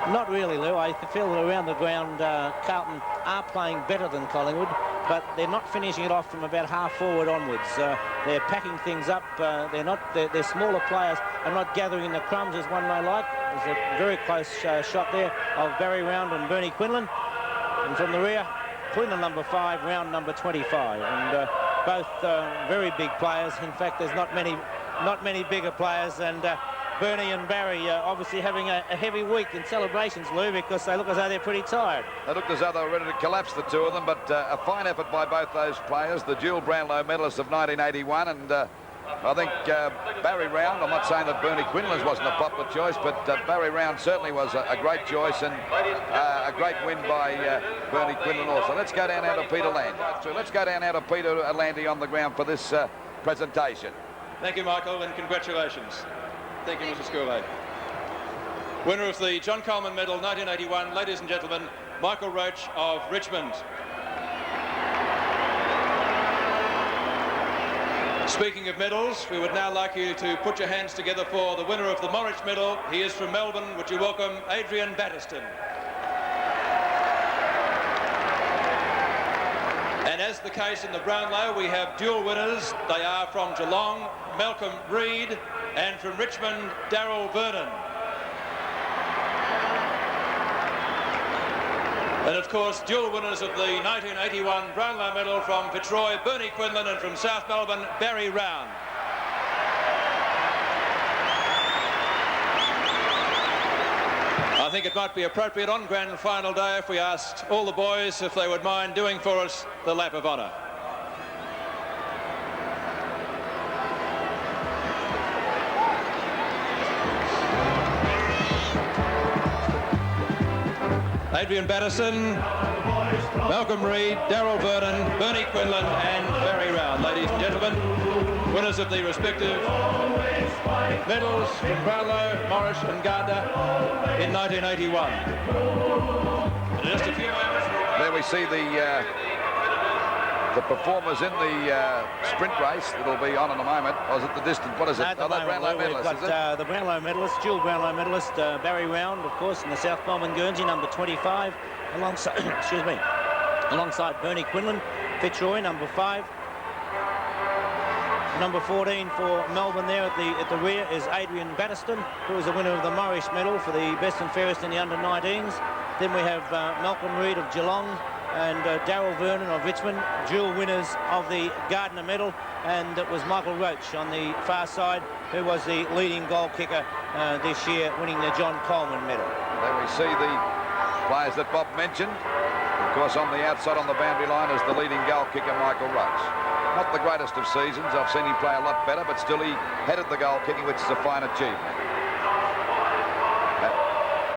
Not really, Lou. I feel that around the ground, Carlton are playing better than Collingwood, but they're not finishing it off from about half forward onwards. They're packing things up. Their smaller players are not gathering in the crumbs as one may like. There's a very close shot there of Barry Round and Bernie Quinlan. And from the rear, Quinlan number 5, Round number 25. And both very big players. In fact, there's not many bigger players. And Bernie and Barry obviously having a heavy week in celebrations, Lou, because they look as though they're pretty tired. They looked as though they were ready to collapse, the two of them, but a fine effort by both those players, the dual Brownlow medalists of 1981, and I think Barry Round, I'm not saying that Bernie Quinlan's wasn't a popular choice, but Barry Round certainly was a great choice, and a great win by Bernie Quinlan also. Let's go down now to Peter Landy. Let's go down now to Peter Landy on the ground for this presentation. Thank you, Michael, and congratulations. Thank you, Mr. Schooley. Winner of the John Coleman Medal 1981, ladies and gentlemen, Michael Roach of Richmond. Speaking of medals, we would now like you to put your hands together for the winner of the Morrish Medal. He is from Melbourne. Would you welcome Adrian Battiston? And as the case in the Brownlow, we have dual winners. They are from Geelong, Malcolm Reed, and from Richmond, Daryl Vernon. And of course, dual winners of the 1981 Brownlow Medal from Fitzroy, Bernie Quinlan, and from South Melbourne, Barry Round. I think it might be appropriate on grand final day if we asked all the boys if they would mind doing for us the lap of honour. Adrian Battiston, Malcolm Reed, Daryl Vernon, Bernie Quinlan and Barry Round. Ladies and gentlemen, winners of the respective medals from Brownlow, Morrish and Gardiner in 1981. In just a few moments. There we see the performers in the sprint race that'll be on in a moment. Or is it the distance? What is it? The Brownlow medalists, is it? The Brownlow medalist, dual Brownlow medalist, Barry Round, of course, in the South Melbourne Guernsey, number 25, alongside, excuse me, alongside Bernie Quinlan, Fitzroy, number 5. Number 14 for Melbourne there at the rear is Adrian Battiston, who is the winner of the Morrish medal for the best and fairest in the under-19s. Then we have Malcolm Reed of Geelong, and Daryl Vernon of Richmond, dual winners of the Gardiner medal, and it was Michael Roach on the far side, who was the leading goal kicker this year, winning the John Coleman medal. There we see the players that Bob mentioned. Of course, on the outside on the boundary line is the leading goal kicker, Michael Roach. Not the greatest of seasons. I've seen him play a lot better, but still he headed the goal kicking, which is a fine achievement.